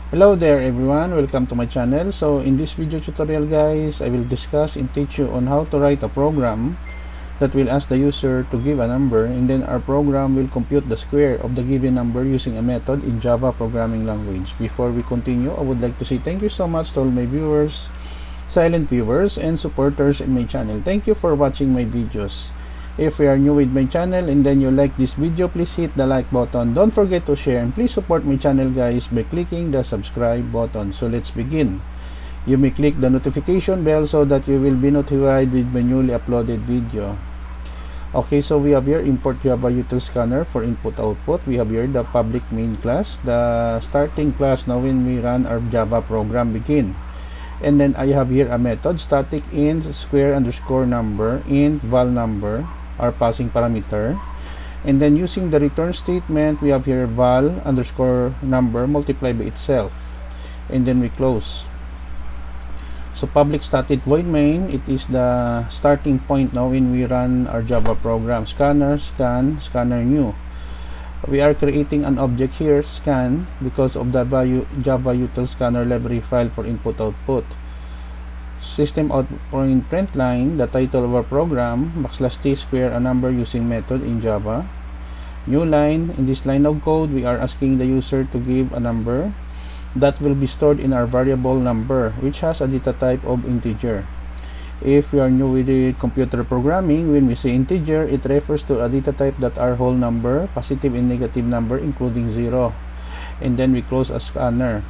Hello there everyone, welcome to my channel. So in this video tutorial guys, I will discuss and teach you on how to write a program that will ask the user to give a number, and then our program will compute the square of the given number using a method in Java programming language. Before we continue, I would like to say thank you so much to all my viewers, silent viewers, and supporters in my channel. Thank you for watching my videos. If you are new with my channel and then you like this video, please hit the like button. Don't forget to share, and please support my channel guys by clicking the subscribe button. So let's begin. You may click the notification bell so that you will be notified with my newly uploaded video. Okay, so we have here import Java util scanner for input output. We have here the public main class, the starting class now when we run our Java program begin. And then I have here a method static int square underscore number int val number, our passing parameter. And then using the return statement, we have here val underscore number multiplied by itself, and then we close. So public static void main, it is the starting point now when we run our Java program. Scanner scan scanner new. We are creating an object here scan because of the Java util scanner library file for input output. System out point print line, the title of our program, \t square a number using method in Java. New line, in this line of code we are asking the user to give a number that will be stored in our variable number, which has a data type of integer. If you are new with the computer programming, when we say integer, it refers to a data type that are whole number, positive and negative number including 0. And then we close a scanner.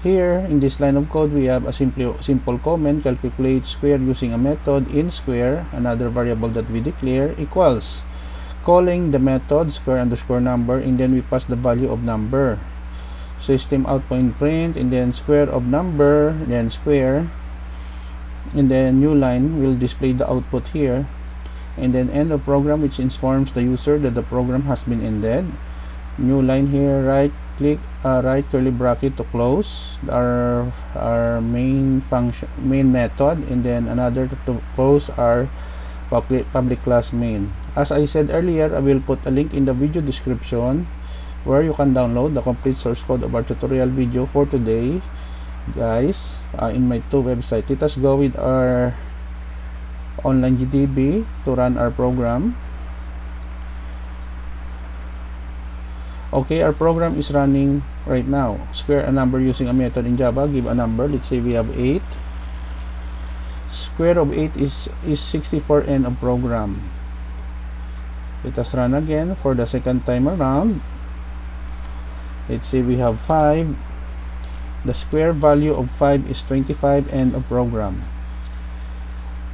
Here in this line of code we have a simple comment, calculate square using a method in square, another variable that we declare, equals calling the method square underscore number, and then we pass the value of number. System out point print, and then square of number, then square, and then new line will display the output here, and then end of program, which informs the user that the program has been ended. New line here, right click, right curly bracket to close our main function, main method, and then another to close our public class main. As I said earlier, I will put a link in the video description where you can download the complete source code of our tutorial video for today guys, in my two websites. Let us go with our online GDB to run our program. Okay, our program is running right now. Square a number using a method in Java, give a number, let's say we have 8. Square of 8 is 64, end of program. Let us run again for the second time around. Let's say we have 5. The square value of 5 is 25, end of program.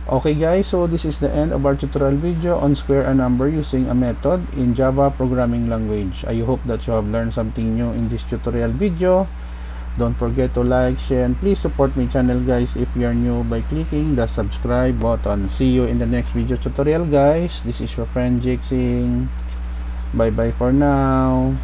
Okay guys, so this is the end of our tutorial video on square a number using a method in Java programming language. I hope that you have learned something new in this tutorial video. Don't forget to like, share, and please support my channel guys if you are new by clicking the subscribe button. See you in the next video tutorial guys. This is your friend Jake. Bye bye for now.